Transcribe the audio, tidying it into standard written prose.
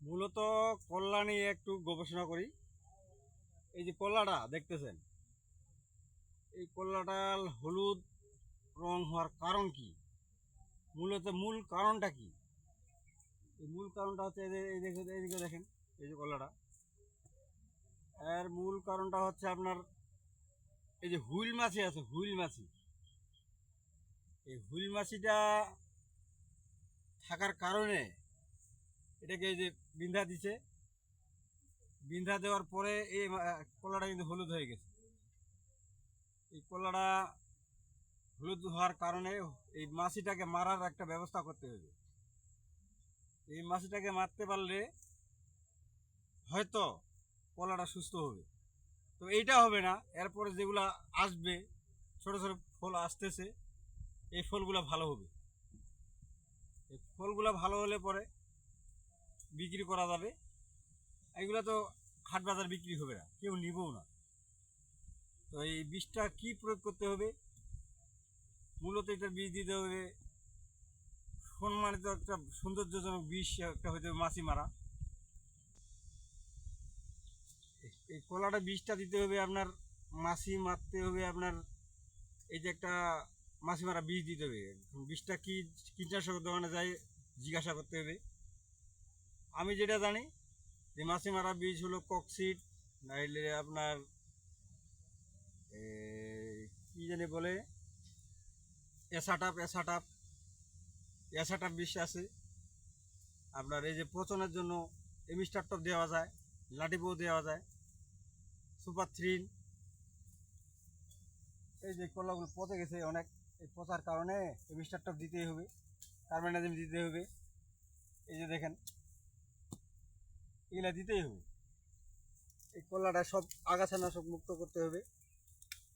মূলত কল্লা নিয়ে একটু গবেষণা করি। এই যে কল্লাটা দেখতেছেন, এই কল্লাটা হলুদ রং হওয়ার কারণ কি? মূলত মূল কারণটা কি? এই মূল কারণটা হচ্ছে এইদিকে দেখেন, এই যে কল্লাটা, এর মূল কারণটা হচ্ছে আপনার এই যে হুইল মাছি আছে, হুইল মাছি। এই হুইল মাছিটা থাকার কারণে এটাকে এই যে বিন্ধা দিছে, বিন্ধা দেওয়ার পরে এই কলাটা কিন্তু হলুদ হয়ে গেছে। এই কলাটা হলুদ হওয়ার কারণে এই মাছিটাকে মারার একটা ব্যবস্থা করতে হবে। এই মাছিটাকে মারতে পারলে হয়তো কলাটা সুস্থ হবে। তো এইটা হবে না, এরপরে যেগুলা আসবে, ছোট ছোট ফল আসতেছে, এই ফলগুলো ভালো হবে। এই ফলগুলো ভালো হলে পরে বিক্রি করা যাবে। এইগুলো তো হাট বাজার বিক্রি হবে না, কেউ নিবও না। তো এই বীজটা কি প্রয়োগ করতে হবে? মূলত এটার বীজ দিতে হবে সম্মানিত একটা সৌন্দর্যজনক বিষ একটা হইতে হবে, মাছি মারা। এই কলাটা বীজটা দিতে হবে আপনার, মাছি মারতে হবে আপনার। এই যে একটা মাছি মারা বীজ দিতে হবে। বীজটা কি কীটনাশক দোকানে যাই জিজ্ঞাসা করতে হবে। আমি যেটা জানি যে মাছি মারা বীজ হলো ককসিড, নাইলে আপনার কি জানি বলে, এসাটাপ বীজ আছে। আপনার এই যে পচনের জন্য এমিস্টার টপ দেওয়া যায়, লাটিপো দেওয়া যায়, সুপার থ্রিন। এই যে কলাগুলো পচে গেছে অনেক, এই পচার কারণে এমিস্টার টপ দিতেই হবে, কার্বনডাজিম দিতে হবে। এই যে দেখেন, এগুলা দিতেই হবে। এই কলাটা সব আগাছানা সব মুক্ত করতে হবে।